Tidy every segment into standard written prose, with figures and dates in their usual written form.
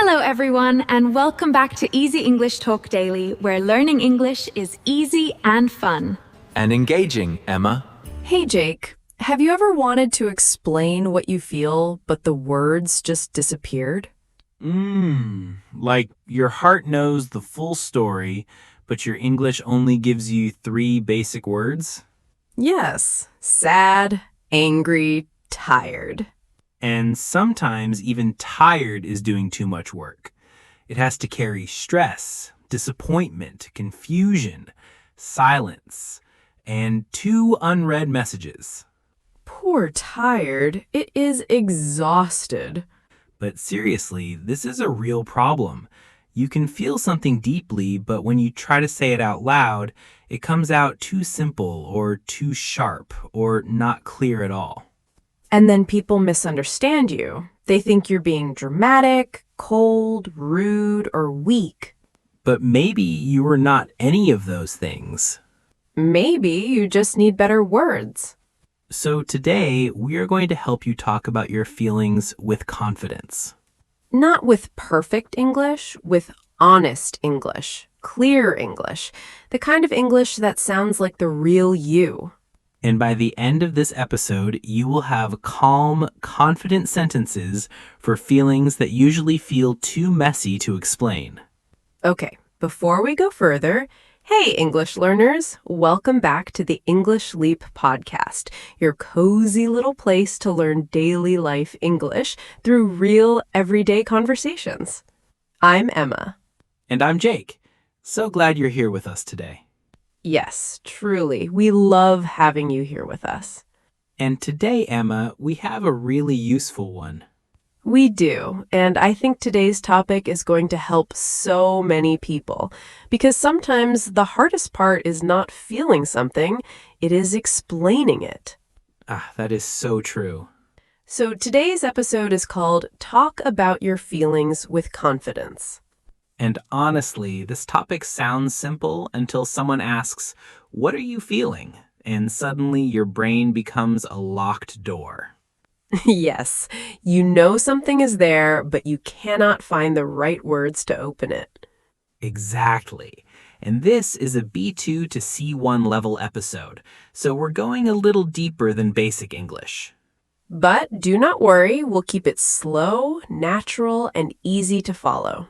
Hello, everyone, and welcome back to Easy English Talk Daily, where learning English is easy and fun. And engaging, Emma. Hey, Jake. Have you ever wanted to explain what you feel, but the words just disappeared? Like your heart knows the full story, but your English only gives you 3 basic words? Yes. Sad, angry, tired. And sometimes even tired is doing too much work. It has to carry stress, disappointment, confusion, silence, and 2 unread messages. Poor tired. It is exhausted. But seriously, this is a real problem. You can feel something deeply, but when you try to say it out loud, it comes out too simple or too sharp or not clear at all. And then people misunderstand you. They think you're being dramatic, cold, rude, or weak. But maybe you are not any of those things. Maybe you just need better words. So today, we are going to help you talk about your feelings with confidence. Not with perfect English, with honest English, clear English, the kind of English that sounds like the real you. And by the end of this episode, you will have calm, confident sentences for feelings that usually feel too messy to explain. Okay, before we go further, hey, English learners, welcome back to the English Leap podcast, your cozy little place to learn daily life English through real, everyday conversations. I'm Emma. And I'm Jake. So glad you're here with us today. Yes, truly, we love having you here with us. And today, Emma, we have a really useful one. We do, and I think today's topic is going to help so many people, because sometimes the hardest part is not feeling something, it is explaining it. That is so true. So today's episode is called Talk About Your Feelings with Confidence. And honestly, this topic sounds simple until someone asks, "What are you feeling?" And suddenly your brain becomes a locked door. Yes, you know something is there, but you cannot find the right words to open it. Exactly. And this is a B2 to C1 level episode, so we're going a little deeper than basic English. But do not worry, we'll keep it slow, natural, and easy to follow.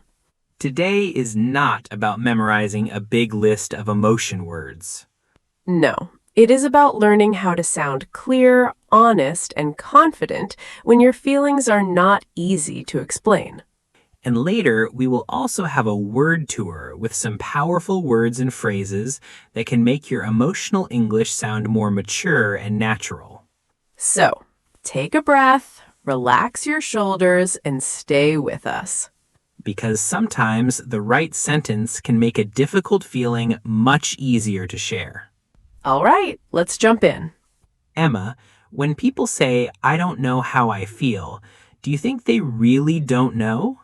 Today is not about memorizing a big list of emotion words. No, it is about learning how to sound clear, honest, and confident when your feelings are not easy to explain. And later, we will also have a word tour with some powerful words and phrases that can make your emotional English sound more mature and natural. So, take a breath, relax your shoulders, and stay with us. Because sometimes the right sentence can make a difficult feeling much easier to share. All right, let's jump in. Emma, when people say, "I don't know how I feel," do you think they really don't know?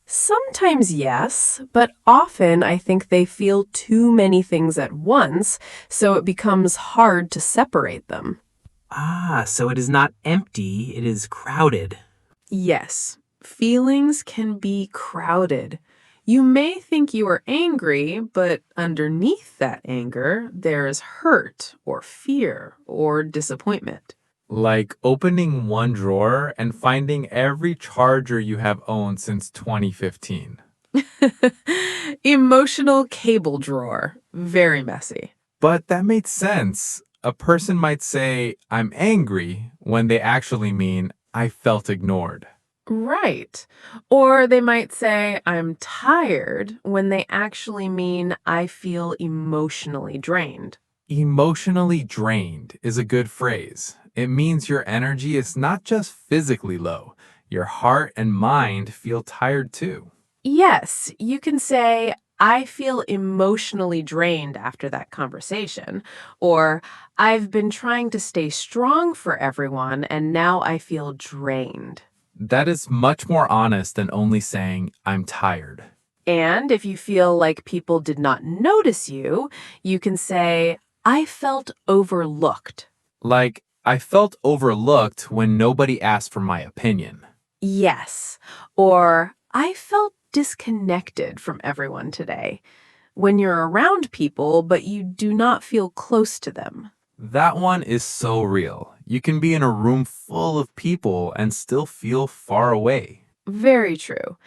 Sometimes yes, but often I think they feel too many things at once, so it becomes hard to separate them. So it is not empty, it is crowded. Yes, feelings can be crowded. You may think you are angry, but underneath that anger, there is hurt or fear or disappointment. Like opening one drawer and finding every charger you have owned since 2015. Emotional cable drawer. Very messy. But that made sense. A person might say, "I'm angry," when they actually mean, "I felt ignored." Right. Or they might say, I'm tired, when they actually mean, I feel emotionally drained. Emotionally drained is a good phrase. It means your energy is not just physically low. Your heart and mind feel tired too. Yes, you can say, I feel emotionally drained after that conversation. Or, I've been trying to stay strong for everyone, and now I feel drained. That is much more honest than only saying, "I'm tired." And if you feel like people did not notice you, you can say, I felt overlooked. Like, I felt overlooked when nobody asked for my opinion. Yes. Or I felt disconnected from everyone today. When you're around people, but you do not feel close to them. That one is so real. You can be in a room full of people and still feel far away. Very true.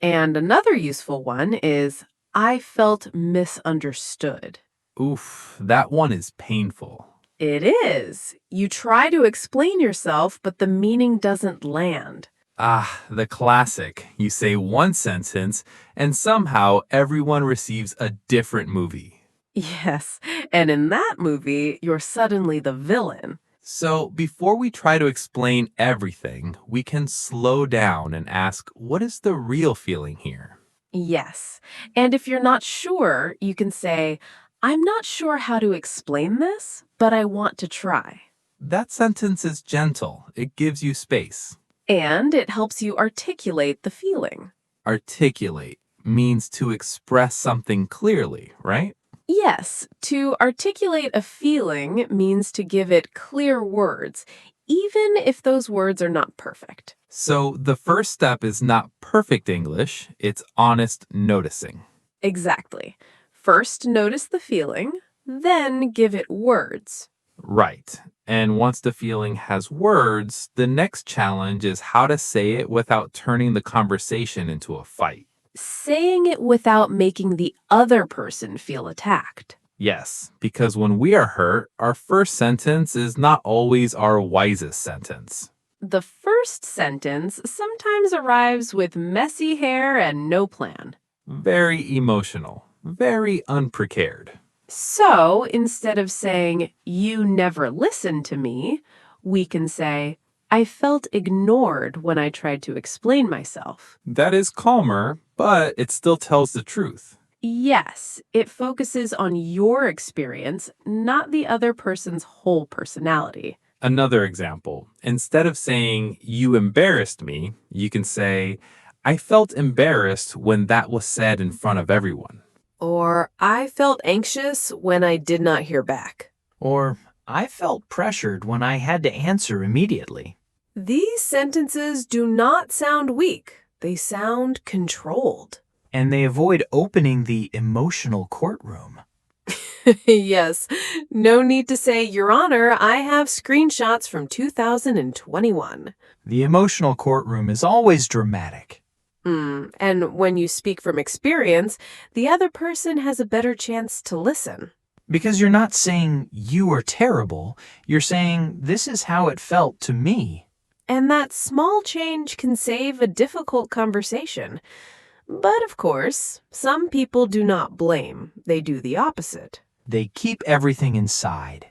And another useful one is I felt misunderstood. Oof, that one is painful. It is. You try to explain yourself, but the meaning doesn't land. Ah, the classic. You say one sentence, and somehow everyone receives a different movie. Yes, and in that movie, you're suddenly the villain. So, before we try to explain everything, we can slow down and ask, what is the real feeling here? Yes, and if you're not sure, you can say, I'm not sure how to explain this, but I want to try. That sentence is gentle. It gives you space. And it helps you articulate the feeling. Articulate means to express something clearly, right? Yes, to articulate a feeling means to give it clear words, even if those words are not perfect. So, the first step is not perfect English, it's honest noticing. Exactly. First, notice the feeling, then give it words. Right. And once the feeling has words, the next challenge is how to say it without turning the conversation into a fight. Saying it without making the other person feel attacked. Yes, because when we are hurt, our first sentence is not always our wisest sentence. The first sentence sometimes arrives with messy hair and no plan. Very emotional, very unprepared. So instead of saying, you never listened to me, we can say, I felt ignored when I tried to explain myself. That is calmer, but it still tells the truth. Yes, it focuses on your experience, not the other person's whole personality. Another example, instead of saying, you embarrassed me, you can say, I felt embarrassed when that was said in front of everyone. Or, I felt anxious when I did not hear back. Or, I felt pressured when I had to answer immediately. These sentences do not sound weak. They sound controlled. And they avoid opening the emotional courtroom. Yes, no need to say, Your Honor, I have screenshots from 2021. The emotional courtroom is always dramatic. And when you speak from experience, the other person has a better chance to listen. Because you're not saying you are terrible, you're saying this is how it felt to me. And that small change can save a difficult conversation. But of course, some people do not blame. They do the opposite. They keep everything inside.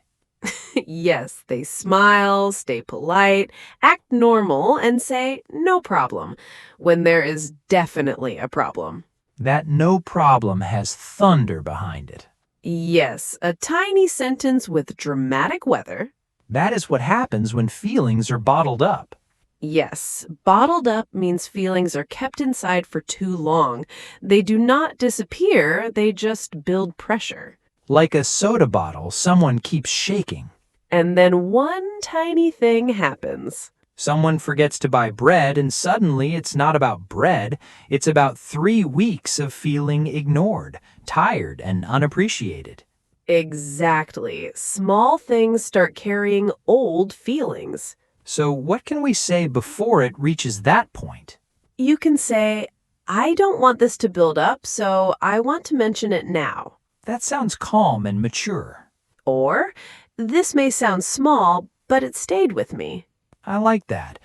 Yes, they smile, stay polite, act normal, and say, no problem, when there is definitely a problem. That no problem has thunder behind it. Yes, a tiny sentence with dramatic weather. That is what happens when feelings are bottled up. Yes, bottled up means feelings are kept inside for too long. They do not disappear, they just build pressure. Like a soda bottle someone keeps shaking. And then one tiny thing happens. Someone forgets to buy bread, and suddenly it's not about bread. It's about 3 weeks of feeling ignored, tired, and unappreciated. Exactly. Small things start carrying old feelings. So what can we say before it reaches that point? You can say, I don't want this to build up, so I want to mention it now. That sounds calm and mature. Or, this may sound small, but it stayed with me. I like that.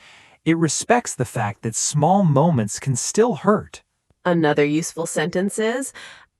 It respects the fact that small moments can still hurt. Another useful sentence is,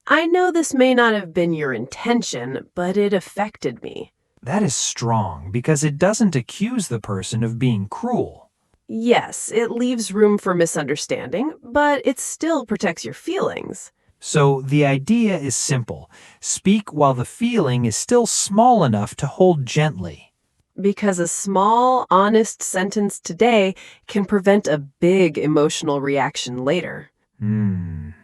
I know this may not have been your intention, but it affected me. That is strong because it doesn't accuse the person of being cruel. Yes, it leaves room for misunderstanding, but it still protects your feelings. So the idea is simple. Speak while the feeling is still small enough to hold gently. Because a small, honest sentence today can prevent a big emotional reaction later. And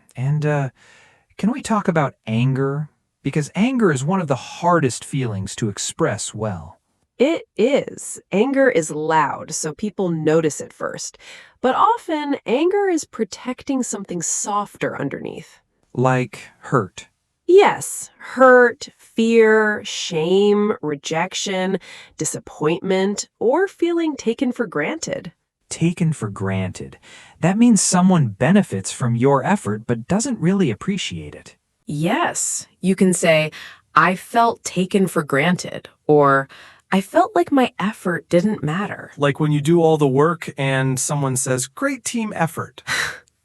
can we talk about anger? Because anger is one of the hardest feelings to express well. It is. Anger is loud, so people notice it first. But often, anger is protecting something softer underneath. Like hurt. Yes, hurt, fear, shame, rejection, disappointment, or feeling taken for granted. Taken for granted. That means someone benefits from your effort but doesn't really appreciate it. Yes, you can say, I felt taken for granted, or I felt like my effort didn't matter. Like when you do all the work and someone says, great team effort.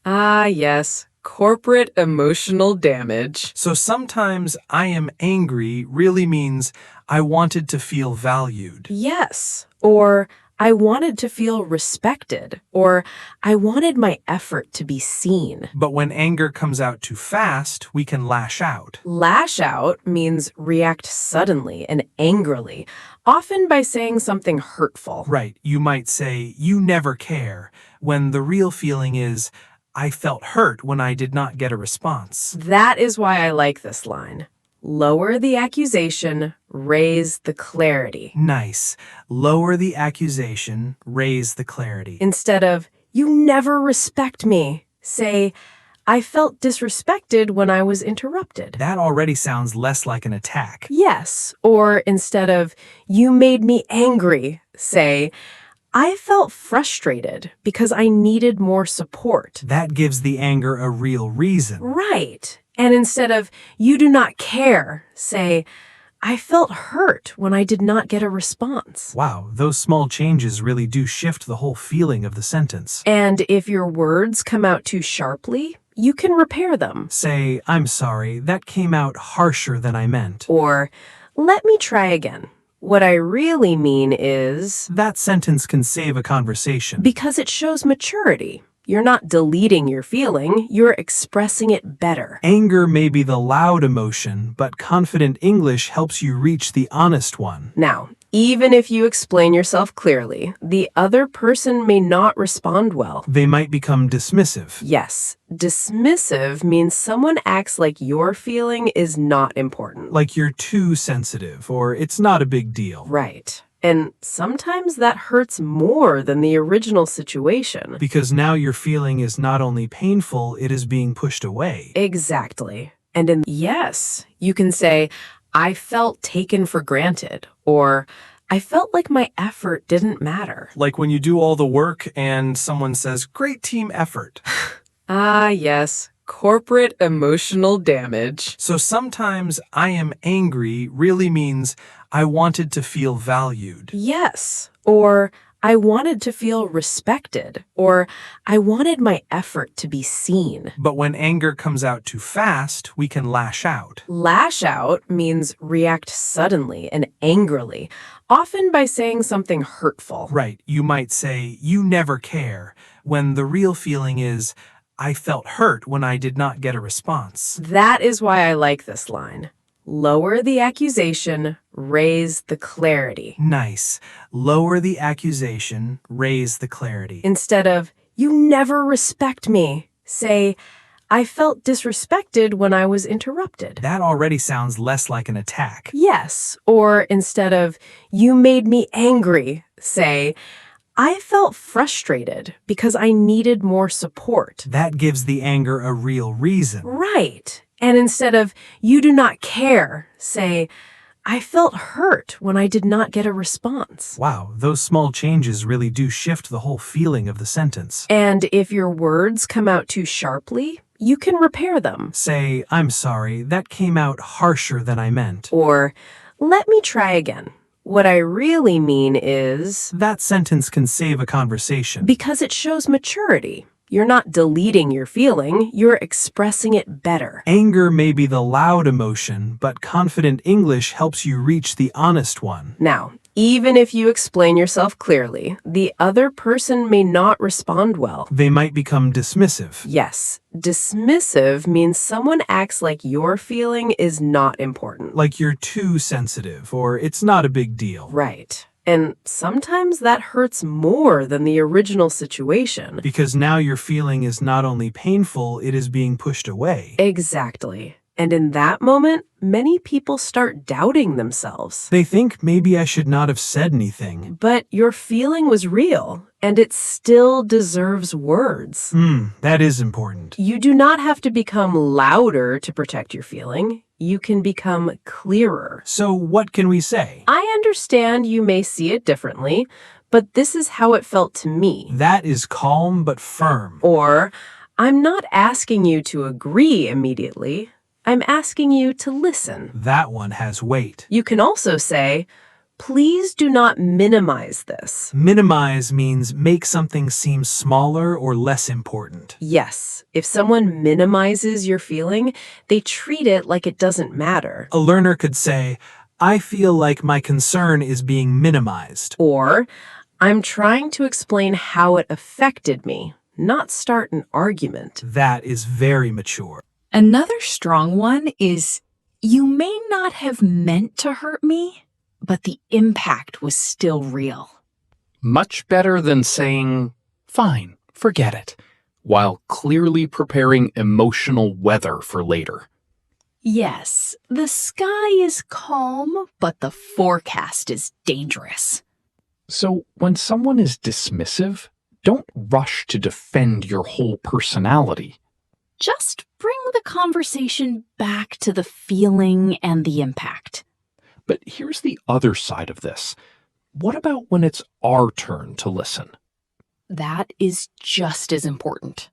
Ah, yes, corporate emotional damage. So sometimes I am angry really means I wanted to feel valued. Yes, or I wanted to feel respected, or I wanted my effort to be seen. But when anger comes out too fast, we can lash out. Lash out means react suddenly and angrily, often by saying something hurtful. Right, you might say, you never care, when the real feeling is, I felt hurt when I did not get a response. That is why I like this line. Lower the accusation, raise the clarity. Nice. Lower the accusation, raise the clarity. Instead of, you never respect me, say, I felt disrespected when I was interrupted. That already sounds less like an attack. Yes, or instead of, you made me angry, say, I felt frustrated because I needed more support. That gives the anger a real reason. Right. And instead of, you do not care, say, I felt hurt when I did not get a response. Wow, those small changes really do shift the whole feeling of the sentence. And if your words come out too sharply, you can repair them. Say, I'm sorry, that came out harsher than I meant. Or, let me try again. What I really mean is, That sentence can save a conversation. because it shows maturity. You're not deleting your feeling, you're expressing it better. Anger may be the loud emotion, but confident English helps you reach the honest one. Now, even if you explain yourself clearly, the other person may not respond well. They might become dismissive. Yes, dismissive means someone acts like your feeling is not important. Like you're too sensitive, or it's not a big deal. Right. And sometimes that hurts more than the original situation. Because now your feeling is not only painful, it is being pushed away. Exactly. And yes, you can say, I felt taken for granted, or I felt like my effort didn't matter. Like when you do all the work and someone says, great team effort. Ah, yes, corporate emotional damage. So sometimes I am angry really means I wanted to feel valued. Yes, or I wanted to feel respected, or I wanted my effort to be seen. But when anger comes out too fast, we can lash out. Lash out means react suddenly and angrily, often by saying something hurtful. Right, you might say, you never care, when the real feeling is, I felt hurt when I did not get a response. That is why I like this line. Lower the accusation, raise the clarity. Nice. Lower the accusation, raise the clarity. Instead of, you never respect me, say, I felt disrespected when I was interrupted. That already sounds less like an attack. Yes, or instead of, you made me angry, say, I felt frustrated because I needed more support. That gives the anger a real reason. Right. And instead of, you do not care, say, I felt hurt when I did not get a response. Wow, those small changes really do shift the whole feeling of the sentence. And if your words come out too sharply, you can repair them. Say, I'm sorry, that came out harsher than I meant. Or, let me try again. What I really mean is, That sentence can save a conversation. because it shows maturity. You're not deleting your feeling, you're expressing it better. Anger may be the loud emotion, but confident English helps you reach the honest one. Now, even if you explain yourself clearly, the other person may not respond well. They might become dismissive. Yes, dismissive means someone acts like your feeling is not important. Like you're too sensitive, or it's not a big deal. Right. And sometimes that hurts more than the original situation. Because now your feeling is not only painful, it is being pushed away. Exactly. And in that moment, many people start doubting themselves. They think maybe I should not have said anything. But your feeling was real, and it still deserves words. That is important. You do not have to become louder to protect your feeling. You can become clearer. So what can we say? I understand you may see it differently, but this is how it felt to me. That is calm but firm. Or, I'm not asking you to agree immediately. I'm asking you to listen. That one has weight. You can also say, please do not minimize this. Minimize means make something seem smaller or less important. Yes, if someone minimizes your feeling, they treat it like it doesn't matter. A learner could say, I feel like my concern is being minimized. Or, I'm trying to explain how it affected me, not start an argument. That is very mature. Another strong one is, you may not have meant to hurt me, but the impact was still real. Much better than saying, fine, forget it, while clearly preparing emotional weather for later. Yes, the sky is calm, but the forecast is dangerous. So when someone is dismissive, don't rush to defend your whole personality. Just bring the conversation back to the feeling and the impact. But here's the other side of this. What about when it's our turn to listen? That is just as important.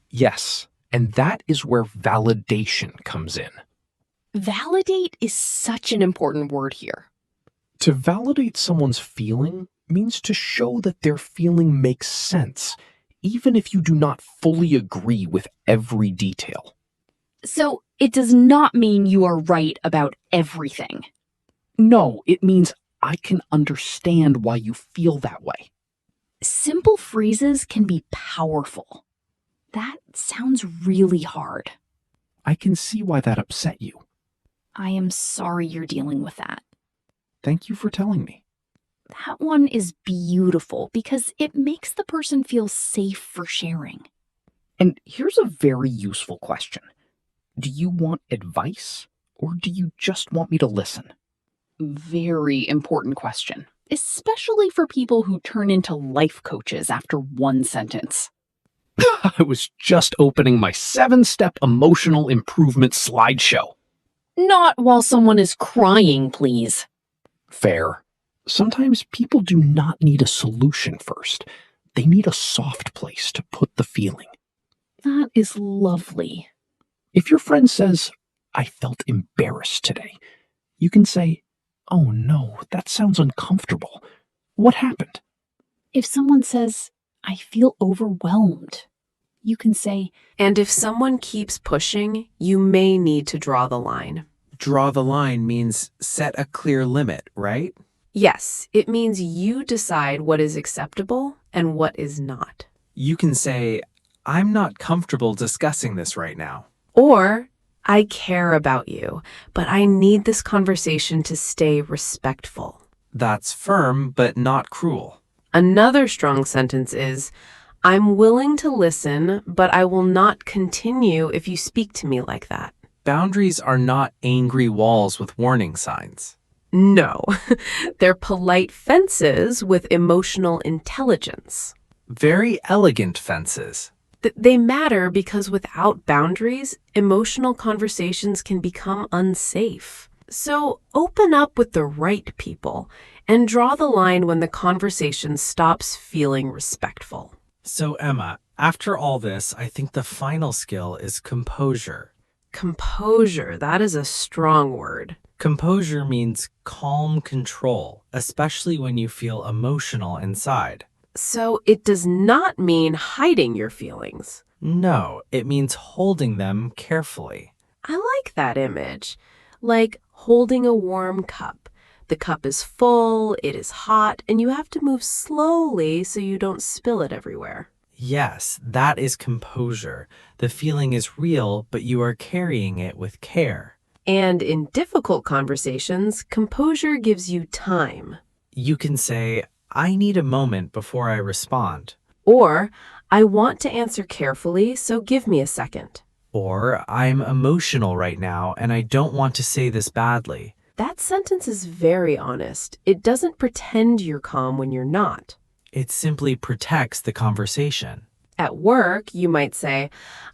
Yes, and that is where validation comes in. Validate is such an important word here. To validate someone's feeling means to show that their feeling makes sense, even if you do not fully agree with every detail. So it does not mean you are right about everything. No, it means I can understand why you feel that way. Simple phrases can be powerful. That sounds really hard. I can see why that upset you. I am sorry you're dealing with that. Thank you for telling me. That one is beautiful because it makes the person feel safe for sharing. And here's a very useful question. Do you want advice, or do you just want me to listen? Very important question, especially for people who turn into life coaches after one sentence. I was just opening my 7-step emotional improvement slideshow. Not while someone is crying, please. Fair. Sometimes people do not need a solution first. They need a soft place to put the feeling. That is lovely. If your friend says, I felt embarrassed today, you can say, oh no, that sounds uncomfortable. What happened? If someone says, I feel overwhelmed, you can say, And if someone keeps pushing, you may need to draw the line. Draw the line means set a clear limit, right? Yes, it means you decide what is acceptable and what is not. You can say, I'm not comfortable discussing this right now. Or, I care about you, but I need this conversation to stay respectful. That's firm but not cruel. Another strong sentence is, I'm willing to listen, but I will not continue if you speak to me like that. Boundaries are not angry walls with warning signs. No, they're polite fences with emotional intelligence. Very elegant fences. They matter because without boundaries, emotional conversations can become unsafe. So open up with the right people and draw the line when the conversation stops feeling respectful. So Emma, after all this, I think the final skill is composure. Composure, that is a strong word. Composure means calm control, especially when you feel emotional inside. So it does not mean hiding your feelings. No, it means holding them carefully. I like that image. Like holding a warm cup. The cup is full, it is hot, and you have to move slowly so you don't spill it everywhere. Yes, that is composure. The feeling is real, but you are carrying it with care. And in difficult conversations, composure gives you time. You can say, I need a moment before I respond. Or, I want to answer carefully, so give me a second. Or, I'm emotional right now and I don't want to say this badly. That sentence is very honest. It doesn't pretend you're calm when you're not. It simply protects the conversation. At work, you might say,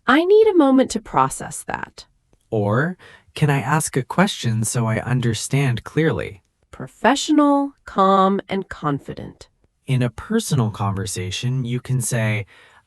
I need a moment to process that. Or, can I ask a question so I understand clearly? Professional, calm, and confident. In a personal conversation, you can say,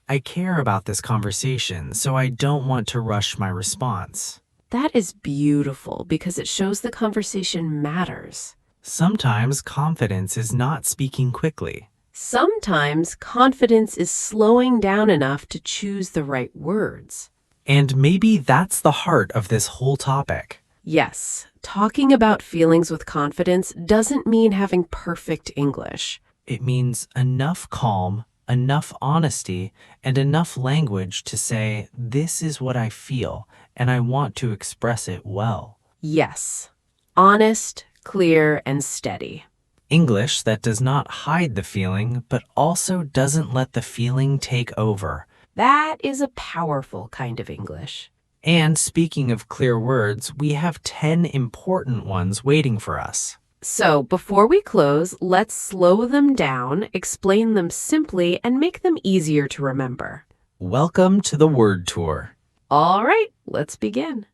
I care about this conversation, so I don't want to rush my response. That is beautiful because it shows the conversation matters. Sometimes confidence is not speaking quickly. Sometimes confidence is slowing down enough to choose the right words. And maybe that's the heart of this whole topic. Yes, talking about feelings with confidence doesn't mean having perfect English. It means enough calm, enough honesty, and enough language to say, this is what I feel, and I want to express it well. Yes, honest, clear, and steady. English that does not hide the feeling, but also doesn't let the feeling take over. That is a powerful kind of English. And speaking of clear words, we have 10 important ones waiting for us. So before we close, let's slow them down, explain them simply, and make them easier to remember. Welcome to the word tour. All right, let's begin.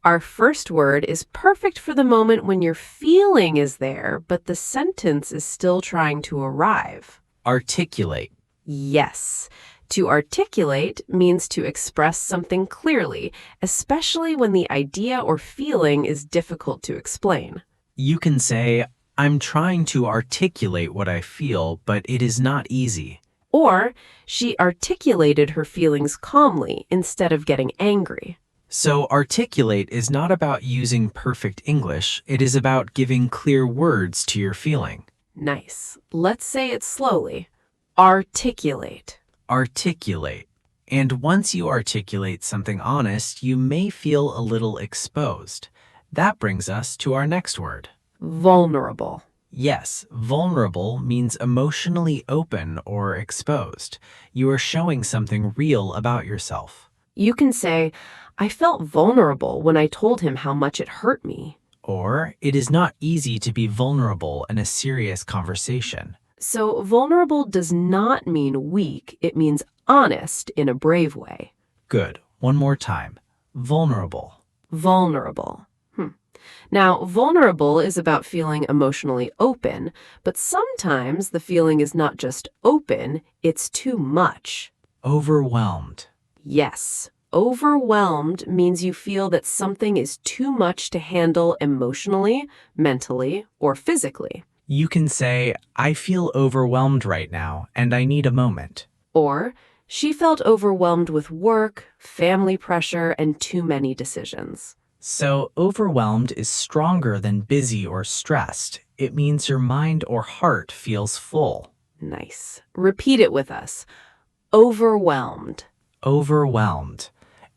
Our first word is perfect for the moment when your feeling is there, but the sentence is still trying to arrive. Articulate. Yes. To articulate means to express something clearly, especially when the idea or feeling is difficult to explain. You can say, I'm trying to articulate what I feel, but it is not easy. Or, she articulated her feelings calmly instead of getting angry. So articulate is not about using perfect English, it is about giving clear words to your feeling. Nice. Let's say it slowly. Articulate. Articulate. And once you articulate something honest, you may feel a little exposed. That brings us to our next word. Vulnerable. Yes, vulnerable means emotionally open or exposed. You are showing something real about yourself. You can say, I felt vulnerable when I told him how much it hurt me. Or, it is not easy to be vulnerable in a serious conversation. So vulnerable does not mean weak, it means honest in a brave way. Good. One more time. Vulnerable. Vulnerable. Now, vulnerable is about feeling emotionally open, but sometimes the feeling is not just open, it's too much. Overwhelmed. Yes, overwhelmed means you feel that something is too much to handle emotionally, mentally, or physically. You can say, I feel overwhelmed right now, and I need a moment. Or, she felt overwhelmed with work, family pressure, and too many decisions. So, overwhelmed is stronger than busy or stressed. It means your mind or heart feels full. Nice. Repeat it with us. Overwhelmed. Overwhelmed.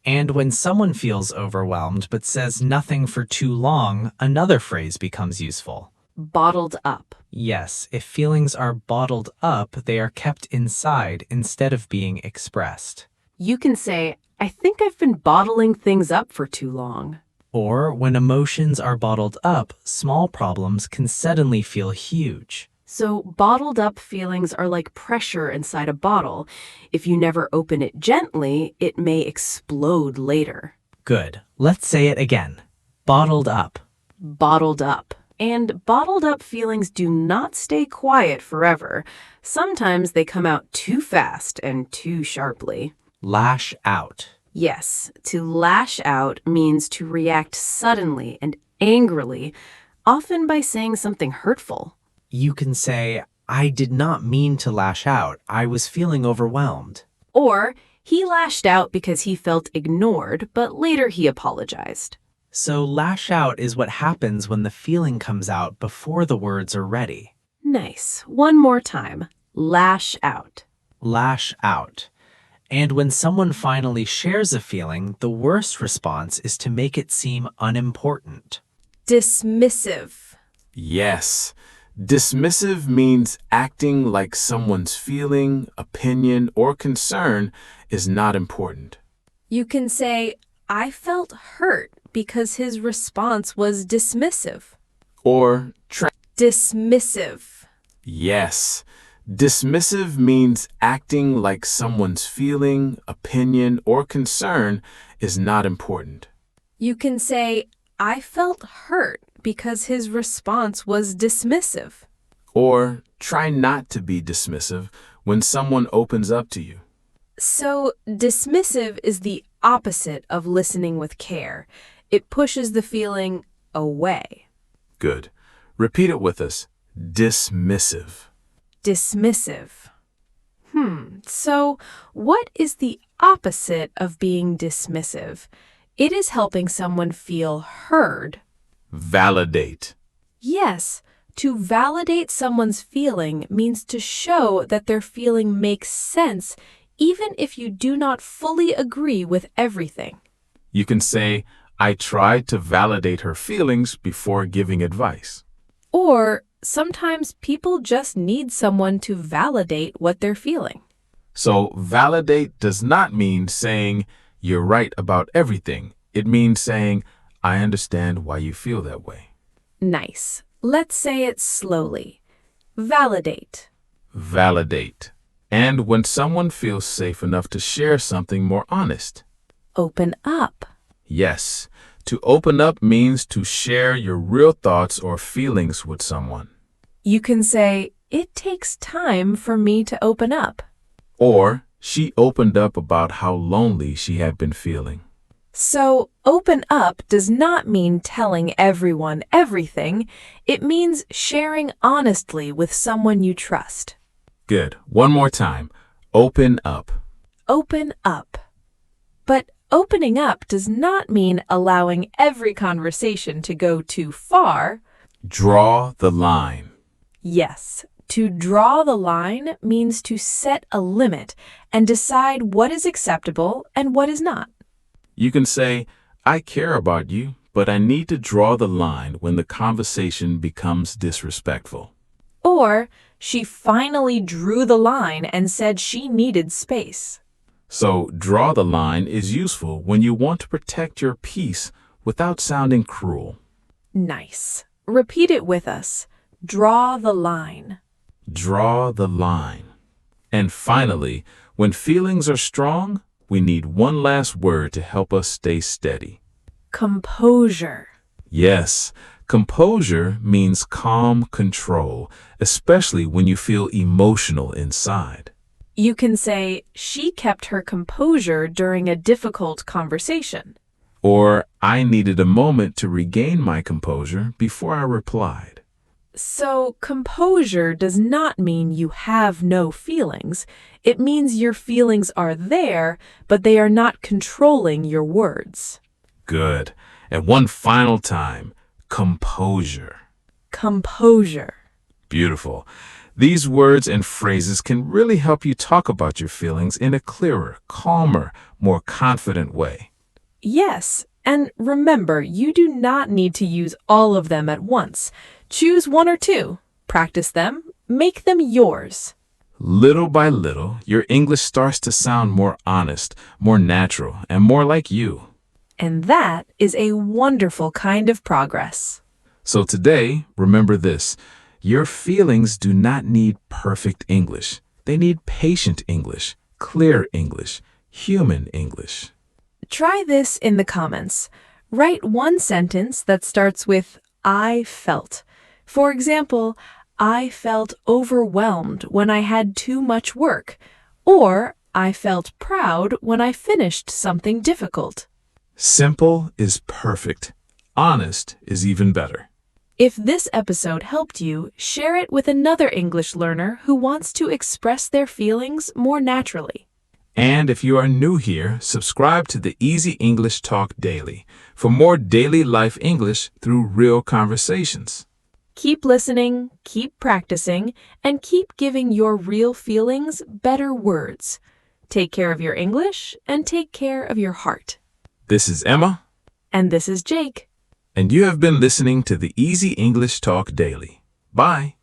And when someone feels overwhelmed but says nothing for too long, another phrase becomes useful. Bottled up. Yes, if feelings are bottled up, they are kept inside instead of being expressed. You can say, I think I've been bottling things up for too long. Or when emotions are bottled up, small problems can suddenly feel huge. So bottled up feelings are like pressure inside a bottle. If you never open it gently, it may explode later. Good. Let's say it again. Bottled up. Bottled up. And bottled up feelings do not stay quiet forever. Sometimes they come out too fast and too sharply. Lash out. Yes, to lash out means to react suddenly and angrily, often by saying something hurtful. You can say, I did not mean to lash out. I was feeling overwhelmed. Or, he lashed out because he felt ignored, but later he apologized. So lash out is what happens when the feeling comes out before the words are ready. Nice. One more time. Lash out. Lash out. And when someone finally shares a feeling, the worst response is to make it seem unimportant. Dismissive. Yes. Dismissive means acting like someone's feeling, opinion, or concern is not important. You can say, I felt hurt because his response was dismissive. Or Dismissive. yes. Dismissive means acting like someone's feeling, opinion, or concern is not important. You can say, I felt hurt because his response was dismissive. Or try not to be dismissive when someone opens up to you. So, dismissive is the opposite of listening with care. It pushes the feeling away. Good. Repeat it with us. Dismissive. Dismissive. So what is the opposite of being dismissive? It is helping someone feel heard. Validate. Yes, to validate someone's feeling means to show that their feeling makes sense even if you do not fully agree with everything. You can say, I tried to validate her feelings before giving advice. Or sometimes people just need someone to validate what they're feeling. So, validate does not mean saying you're right about everything. It means saying, I understand why you feel that way. Nice. Let's say it slowly. Validate. Validate. And when someone feels safe enough to share something more honest. Open up. Yes, to open up means to share your real thoughts or feelings with someone. You can say, it takes time for me to open up. Or, she opened up about how lonely she had been feeling. So, open up does not mean telling everyone everything. It means sharing honestly with someone you trust. Good. One more time. Open up. Open up. But opening up does not mean allowing every conversation to go too far. Draw the line. Yes, to draw the line means to set a limit and decide what is acceptable and what is not. You can say, I care about you, but I need to draw the line when the conversation becomes disrespectful. Or, she finally drew the line and said she needed space. So, draw the line is useful when you want to protect your peace without sounding cruel. Nice. Repeat it with us. Draw the line. Draw the line. And finally, when feelings are strong, we need one last word to help us stay steady. Composure. Yes, composure means calm control, especially when you feel emotional inside. You can say, she kept her composure during a difficult conversation. Or, I needed a moment to regain my composure before I replied. So, composure does not mean you have no feelings. It means your feelings are there, but they are not controlling your words. Good. And one final time, composure. Composure. Beautiful. These words and phrases can really help you talk about your feelings in a clearer, calmer, more confident way. Yes, and remember, you do not need to use all of them at once. Choose one or two. Practice them. Make them yours. Little by little, your English starts to sound more honest, more natural, and more like you. And that is a wonderful kind of progress. So today, remember this. Your feelings do not need perfect English. They need patient English, clear English, human English. Try this in the comments. Write one sentence that starts with I felt. For example, I felt overwhelmed when I had too much work. Or I felt proud when I finished something difficult. Simple is perfect. Honest is even better. If this episode helped you, share it with another English learner who wants to express their feelings more naturally. And if you are new here, subscribe to the Easy English Talk Daily for more daily life English through real conversations. Keep listening, keep practicing, and keep giving your real feelings better words. Take care of your English and take care of your heart. This is Emma. And this is Jake. And you have been listening to the Easy English Talk Daily. Bye.